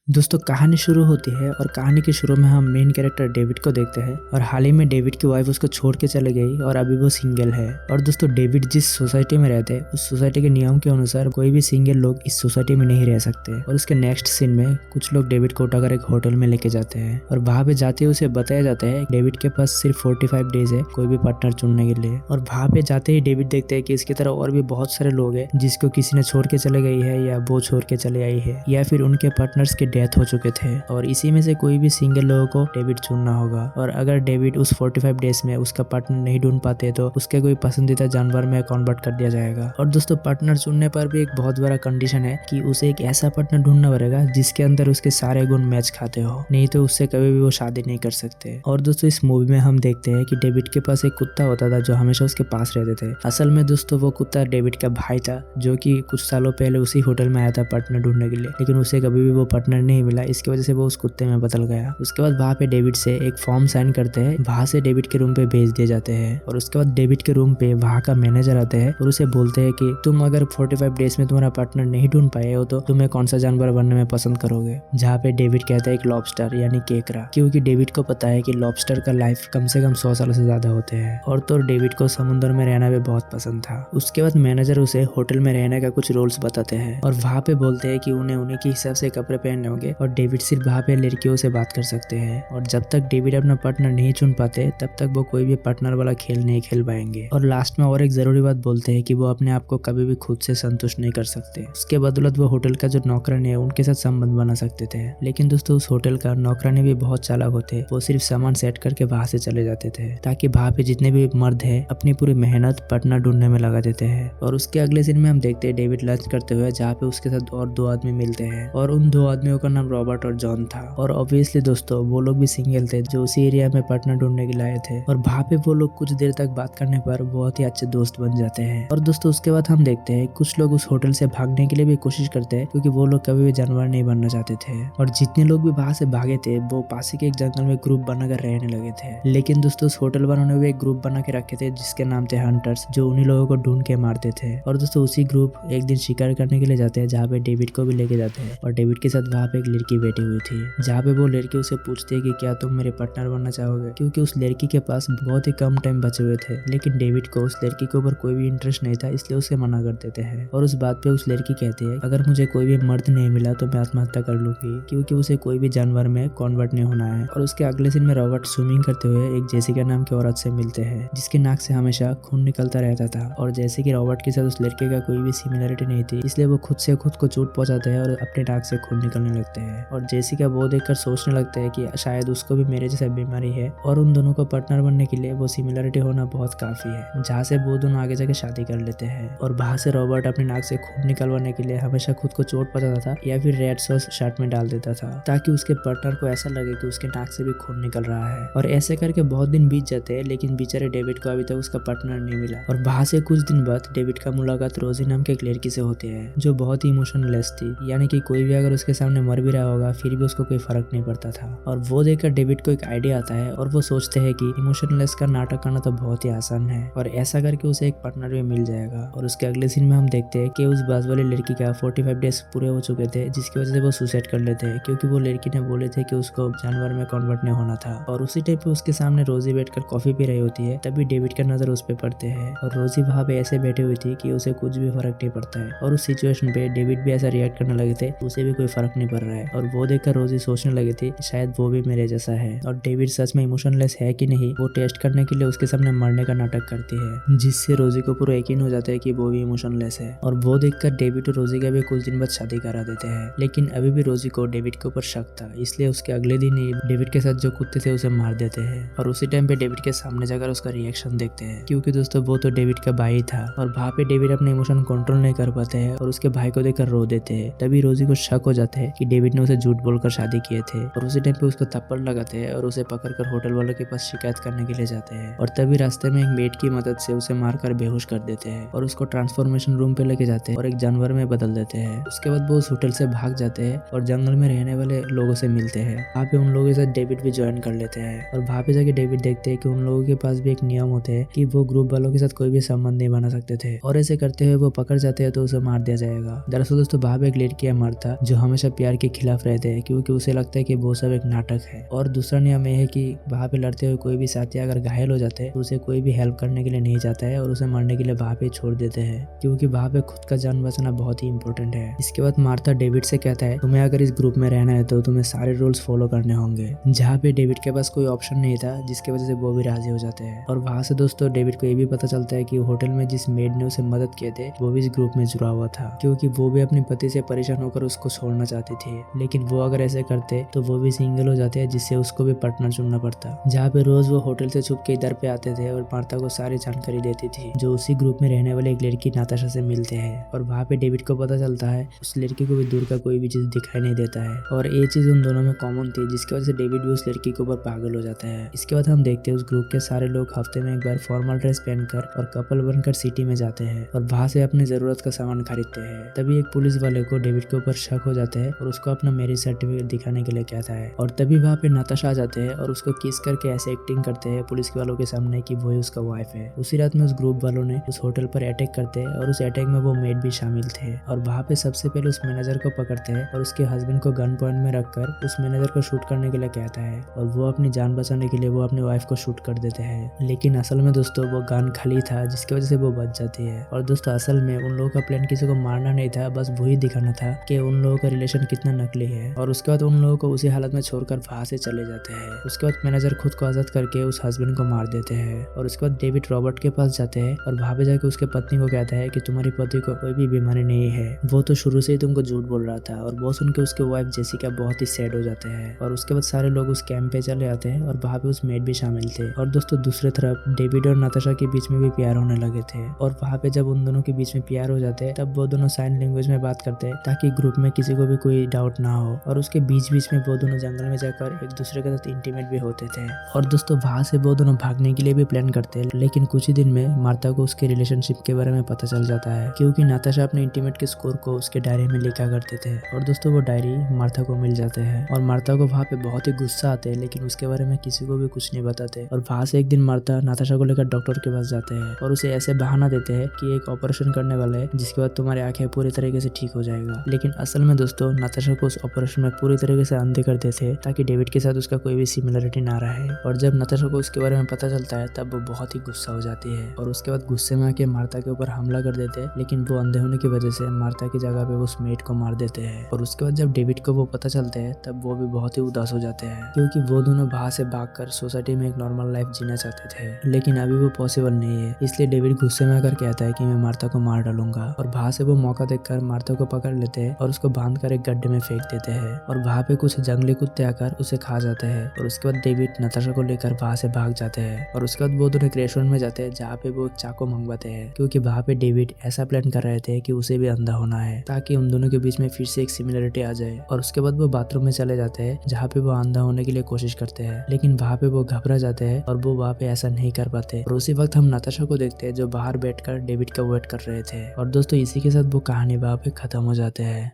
दोस्तों कहानी शुरू होती है और कहानी के शुरू में हम मेन कैरेक्टर डेविड को देखते हैं और हाल ही में डेविड की वाइफ उसको छोड़ के चले गई और अभी वो सिंगल है। और दोस्तों डेविड जिस सोसाइटी में रहते हैं उस सोसाइटी के नियम के अनुसार कोई भी सिंगल लोग इस सोसाइटी में नहीं रह सकते। और उसके नेक्स्ट सीन में कुछ लोग डेविड को उठाकर एक होटल में लेके जाते हैं और वहाँ पे जाते ही उसे बताया जाता है डेविड के पास सिर्फ 45 डेज है कोई भी पार्टनर चुनने के लिए। और वहाँ पे जाते ही डेविड देखते हैं कि इसकी तरह और भी बहुत सारे लोग हैं जिसको किसी ने छोड़ के चले गई है या वो छोड़ के चले आई है या फिर उनके पार्टनर्स के डेथ हो चुके थे। और इसी में से कोई भी सिंगल लोगों को डेविड चुनना होगा। और अगर डेविड उस 45 डेज में उसका पार्टनर नहीं ढूंढ पाते तो उसके कोई पसंदीदा जानवर में कन्वर्ट कर दिया जाएगा। और दोस्तों पार्टनर चुनने पर भी एक बहुत बड़ा कंडीशन है कि उसे एक ऐसा पार्टनर ढूंढना पड़ेगा जिसके अंदर उसके सारे गुण मैच खाते हो, नहीं तो उससे कभी भी वो शादी नहीं कर सकते। और दोस्तों इस मूवी में हम देखते हैं कि डेविड के पास एक कुत्ता होता था जो हमेशा उसके पास रहते थे। असल में दोस्तों वो कुत्ता डेविड का भाई था जो कि कुछ सालों पहले उसी होटल में आया था पार्टनर ढूंढने के लिए, लेकिन उसे कभी भी वो पार्टनर नहीं मिला। इसकी वजह से वो उस कुत्ते में बदल गया। उसके बाद वहाँ पे डेविड से एक फॉर्म साइन करते हैं, वहाँ से डेविड के रूम पे भेज दिए जाते हैं। और उसके बाद डेविड के रूम पे वहाँ का मैनेजर आते हैं और उसे बोलते हैं कि तुम अगर 45 डेज में तुम्हारा पार्टनर नहीं ढूंढ पाए हो तो तुम्हें कौन सा जानवर बनने में पसंद करोगे। जहाँ पे डेविड कहता है एक लॉबस्टर यानी केकड़ा, क्योंकि डेविड को पता है कि लॉबस्टर का लाइफ कम से कम 100 साल से ज्यादा होते हैं। और तो डेविड को समुद्र में रहना भी बहुत पसंद था। उसके बाद मैनेजर उसे होटल में रहने का कुछ रूल्स बताते हैं और वहाँ पे बोलते हैं कि उन्हें के हिसाब से कपड़े पहनने होंगे और डेविड सिर्फ वहाँ पे लड़कियों से बात कर सकते हैं। और जब तक डेविड अपना पार्टनर नहीं चुन पाते तब तक वो कोई भी पार्टनर वाला खेल नहीं खेल पाएंगे। और लास्ट में और एक जरूरी बात बोलते हैं कि वो अपने आप को कभी भी खुद से संतुष्ट नहीं कर सकते। उसके बदौलत वो होटल का जो नौकरानी है उनके साथ संबंध बना सकते थे, लेकिन दोस्तों उस होटल का नौकरानी भी बहुत चालाक होते। वो सिर्फ सामान सेट करके वहां से चले जाते थे ताकि वहां पे जितने भी मर्द है अपनी पूरी मेहनत पार्टनर ढूंढने में लगा देते हैं। और उसके अगले सीन में हम देखते हैं डेविड लंच करते हुए जहाँ पे उसके साथ और 2 आदमी मिलते हैं और उन 2 आदमियों का नाम रॉबर्ट और जॉन था। और ऑब्वियसली दोस्तों वो लोग भी सिंगल थे जो उसी एरिया में पार्टनर ढूंढने के लिए आए थे। और वहाँ पे वो लोग कुछ देर तक बात करने पर बहुत ही अच्छे दोस्त बन जाते हैं। और दोस्तों उसके बाद हम देखते हैं कुछ लोग उस होटल से भागने के लिए भी कोशिश करते हैं क्योंकि वो लोग कभी भी जानवर नहीं बनना चाहते थे। और जितने लोग भी वहाँ से भागे थे वो पास ही के एक जंगल में ग्रुप बनाकर रहने लगे थे। लेकिन दोस्तों उस होटल वालों ने भी एक ग्रुप बना के रखे थे जिसके नाम थे हंटर्स, जो उन्हीं लोगों को ढूंढ के मारते थे। और दोस्तों उसी ग्रुप एक दिन शिकार करने के लिए जाते हैं जहाँ पे डेविड को भी लेके जाते हैं। और डेविड के साथ वहाँ पे एक लड़की बैठी हुई थी जहाँ पे वो लड़की उसे पूछती है कि क्या तुम मेरे पार्टनर बनना चाहोगे, क्योंकि उस लड़की के पास बहुत ही कम टाइम बचे हुए थे। लेकिन डेविड को उस लड़की के ऊपर कोई भी इंटरेस्ट नहीं था, इसलिए उसे मना कर देते हैं। और उस बात पे उस लड़की कहती है अगर मुझे कोई भी मर्द नहीं मिला तो मैं आत्महत्या कर लूंगी, क्योंकि उसे कोई भी जानवर में कन्वर्ट नहीं होना है। और उसके अगले दिन में रॉबर्ट स्विमिंग करते हुए एक जेसिका नाम की औरत से मिलते हैं जिसके नाक से हमेशा खून निकलता रहता था। और जैसे कि रॉबर्ट के साथ उस लड़के का कोई भी सिमिलरिटी नहीं थी, इसलिए वो खुद से खुद को चोट पहुंचाते हैं और अपने नाक से खून निकलने लगते हैं। और जेसिका वो देखकर सोचने लगते हैं कि शायद उसको भी मेरे जैसा बीमारी है और उन दोनों को पार्टनर बनने के लिए वो सिमिलरिटी होना बहुत काफी है, जहाँ से वो दोनों आगे जाके शादी कर लेते हैं। और वहाँ से रॉबर्ट अपने नाक से खून निकलवाने के लिए हमेशा खुद को चोट पहुंचाता था या फिर रेड सॉस शर्ट में डाल देता था ताकि उसके पार्टनर को ऐसा लगे कि उसके नाक से भी खून निकल रहा है। और ऐसे करके बहुत दिन बीत जाते हैं, लेकिन बेचारे डेविड को अभी तक उसका पार्टनर नहीं मिला। और वहाँ से कुछ दिन बाद डेविड का मुलाकात रोजी नाम के एक लड़की से होती है जो बहुत ही इमोशनलेस थी, यानी कि कोई भी अगर उसके सामने मर भी रहा होगा फिर भी उसको कोई फर्क नहीं पड़ता था। और वो देखकर डेविड को एक आइडिया आता है और वो सोचते हैं कि इमोशनलेस का नाटक करना तो बहुत ही आसान है और ऐसा करके उसे एक पार्टनर भी मिल जाएगा। और उसके अगले सीन में हम देखते हैं कि उस बाज वाली लड़की का 45 डेज पूरे हो चुके थे, जिसकी वजह से वो सुसाइड कर लेते हैं क्योंकि वो लड़की ने बोले थे कि उसको जानवर में कन्वर्ट नहीं होना था। और उसी टाइम पे उसके सामने रोजी बैठकर कॉफी पी रही होती है, तभी डेविड का नजर उस पे पड़ते हैं। और रोजी वहाँ पे ऐसे बैठी हुई थी कि उसे कुछ भी फर्क नहीं पड़ता है। और उस सिचुएशन पे डेविड भी ऐसा रिएक्ट करने लगे थे, उसे भी कोई फर्क नहीं पड़ रहा है। और वो देखकर रोजी सोचने लगी थी शायद वो भी मेरे जैसा है। और डेविड सच में इमोशनलेस है कि नहीं वो टेस्ट करने के लिए उसके सामने मरने का नाटक करती है, जिससे रोजी को पूरा यकीन हो जाता है कि वो भी इमोशनलेस है। और वो देखकर डेविड और रोजी का भी कुछ दिन बाद शादी करा देते हैं। लेकिन अभी भी रोजी को डेविड के ऊपर शक था, इसलिए उसके अगले दिन ही डेविड के साथ जो कुत्ते थे उसे मार देते हैं। और उसी टाइम पे डेविड के सामने जाकर उसका रिएक्शन देखते हैं, क्योंकि दोस्तों वो तो डेविड का भाई था। और वहाँ पे डेविड अपने इमोशन कंट्रोल नहीं कर पाते हैं और उसके भाई को देखकर रो देते हैं। तभी रोजी को शक हो जाता है कि डेविड ने उसे झूठ बोलकर शादी किए थे। और उसी टाइम पे उसको थप्पड़ लगाते हैं और उसे पकड़कर होटल वालों के पास शिकायत करने के लिए जाते हैं। और तभी रास्ते में एक मेड की मदद से उसे मारकर बेहोश कर देते हैं और उसको ट्रांसफॉर्मेशन रूम पे लेके जाते हैं और एक जानवर में बदल देते हैं। उसके बाद वो उस होटल से भाग जाते हैं और जंगल में रहने वाले लोगों से मिलते हैं। वहाँ पे उन लोगों के साथ डेविड भी ज्वाइन कर लेते हैं। और वहाँ पे जाके डेविड देखते हैं कि उन लोगों के पास भी एक नियम होते हैं कि वो ग्रुप वालों के साथ कोई भी संबंध नहीं बना सकते थे, और ऐसे करते हुए वो पकड़ जाते हैं तो उसे मार दिया जाएगा। दरअसल दोस्तों वहाँ पे एक लड़की है मार्था जो हमेशा प्यार प्यार के खिलाफ रहते हैं क्योंकि उसे लगता है कि वो सब एक नाटक है। और दूसरा नियम यह है कि वहाँ पे लड़ते हुए कोई भी साथी अगर घायल हो जाते हैं तो उसे कोई भी हेल्प करने के लिए नहीं जाता है और उसे मरने के लिए वहाँ पे छोड़ देते हैं, क्योंकि वहाँ पे खुद का जान बचाना बहुत ही इंपॉर्टेंट है। इसके बाद मार्था डेविड से कहता है तुम्हें अगर इस ग्रुप में रहना है तो तुम्हें सारे रूल्स फॉलो करने होंगे, जहाँ पे डेविड के पास कोई ऑप्शन नहीं था, जिसकी वजह से वो भी राजी हो जाते हैं। और वहाँ से दोस्तों डेविड को ये भी पता चलता है कि होटल में जिस मेड ने उसे मदद किए थे वो भी इस ग्रुप में जुड़ा हुआ था, क्योंकि वो भी अपने पति से परेशान होकर उसको छोड़ना चाहती थी, लेकिन वो अगर ऐसे करते तो वो भी सिंगल हो जाते, जिससे उसको भी पार्टनर चुनना पड़ता। जहाँ पे रोज वो होटल से छुप के इधर पे आते थे और मार्था को सारी जानकारी देती थी, जो उसी ग्रुप में रहने वाले एक लड़की नाताशा से मिलते हैं। और वहाँ पे डेविड को पता चलता है उस लड़की को भी दूर का कोई भी चीज दिखाई नहीं देता है, और ये चीज उन दोनों में कॉमन थी, जिसकी वजह से डेविड भी उस लड़की के ऊपर पागल हो जाता है। इसके बाद हम देखते हैं उस ग्रुप के सारे लोग हफ्ते में एक बार फॉर्मल ड्रेस पहनकर और कपल बनकर सिटी में जाते हैं और वहाँ से अपनी जरूरत का सामान खरीदते हैं। तभी एक पुलिस वाले को डेविड के ऊपर शक हो जाता है और उसको अपना मैरिज सर्टिफिकेट दिखाने के लिए कहता है। और तभी वहाँ पे नाताशा आ जाते हैं और उसको किस करके ऐसे एक्टिंग करते हैं पुलिस वालों के सामने कि वही उसका वाइफ है। उसी रात में उस ग्रुप वालों ने उस होटल पर अटैक करते हैं और उस अटैक में वो मेड भी शामिल थे। और वहाँ पे सबसे पहले उस मैनेजर को पकड़ते हैं और उसके हस्बैंड को गन पॉइंट में रखकर उस मैनेजर को शूट करने के लिए कहता है, और वो अपनी जान बचाने के लिए वो अपनी वाइफ को शूट कर देते हैं। लेकिन असल में दोस्तों वो गन खाली था, जिसकी वजह से वो बच जाती है। और दोस्तों असल में उन लोगों का प्लान किसी को मारना नहीं था, बस वही दिखाना था कि उन लोगों का रिलेशन कितना नकली है। और उसके बाद उन लोगों को उसी हालत में छोड़कर वहां से चले जाते हैं। उसके बाद मैनेजर खुद को आजाद करके उस हस्बैंड को मार देते हैं। और उसके बाद डेविड रॉबर्ट के पास जाते हैं और वहां पे जाके उसके पत्नी को कहता है कि तुम्हारी पति को कोई भी बीमारी नहीं है, वो तो शुरू से ही तुमको झूठ बोल रहा था। और वो सुन के उसके वाइफ जेसिका बहुत ही सैड हो जाते हैं। और उसके बाद सारे लोग उस कैंप पे चले आते हैं और वहाँ पे उस मेड भी शामिल थे। और दोस्तों दूसरी तरफ डेविड और नाताशा के बीच में भी प्यार होने लगे थे। और वहाँ पे जब उन दोनों के बीच में प्यार हो जाते हैं तब वो दोनों साइन लैंग्वेज में बात करते हैं ताकि ग्रुप में किसी को भी कोई डाउट ना हो। और उसके बीच बीच में वो दोनों जंगल में जाकर एक दूसरे के साथ इंटीमेट भी होते थे। और दोस्तों वहाँ से वो दोनों भागने के लिए भी प्लान करते हैं, लेकिन कुछ ही दिन में मार्था को उसके रिलेशनशिप के बारे में पता चल जाता है, क्योंकि नाताशा अपने इंटीमेट के स्कोर को उसके डायरी में लिखा करते थे। और दोस्तों वो डायरी मार्था को मिल जाते हैं और मार्था को वहाँ पे बहुत ही गुस्सा आते हैं, लेकिन उसके बारे में किसी को भी कुछ नहीं बताते। और वहाँ से एक दिन मार्था नाताशा को लेकर डॉक्टर के पास जाते हैं और उसे ऐसे बहाना देते हैं कि एक ऑपरेशन करने वाले हैं, जिसके बाद तुम्हारी आंखें पूरी तरीके से ठीक हो जाएगा। लेकिन असल में दोस्तों नाताशा को उस ऑपरेशन में पूरी तरीके से अंधे कर देते हैं ताकि डेविड के साथ उसका कोई भी सिमिलरिटी ना रहे। और जब नाताशा को उसके बारे में पता चलता है तब वो बहुत ही गुस्सा हो जाती है और उसके बाद गुस्से में आके मार्था के ऊपर हमला कर देते हैं, लेकिन वो अंधे होने की वजह से मार्था की जगह पे उस मेड को मार देते हैं। और उसके बाद जब डेविड को वो पता चलता है तब वो भी बहुत ही उदास हो जाते हैं, क्योंकि वो दोनों वहाँ से भागकर सोसाइटी में एक नॉर्मल लाइफ जीना चाहते थे, लेकिन अभी वो पॉसिबल नहीं है। इसलिए डेविड गुस्से में आकर कहता है कि मैं मार्था को मार डालूंगा। और वहाँ से वो मौका देखकर मार्था को पकड़ लेते हैं और उसको बांध कर एक गड्ढे में फेंक देते हैं। और वहाँ पे कुछ जंगली कुत्ते आकर उसे खा जाते हैं। और उसके बाद डेविड नाताशा को लेकर वहाँ से भाग जाते हैं। और उसके बाद वो दोनों एक रेस्टोरेंट में जाते हैं जहाँ पे वो चाकू मंगवाते हैं, क्योंकि वहाँ पे डेविड ऐसा प्लान कर रहे थे कि उसे भी अंधा होना है ताकि उन दोनों के बीच में फिर से एक सिमिलरिटी आ जाए। और उसके बाद वो बाथरूम में चले जाते हैं जहाँ पे वो अंधा होने के लिए कोशिश करते हैं, लेकिन वहाँ पे वो घबरा जाते हैं और वो वहाँ पे ऐसा नहीं कर पाते। और उसी वक्त हम नाताशा को देखते हैं जो बाहर बैठकर डेविड का वेट कर रहे थे। और दोस्तों इसी के साथ वो कहानी वहाँ पे खत्म हो जाते हैं।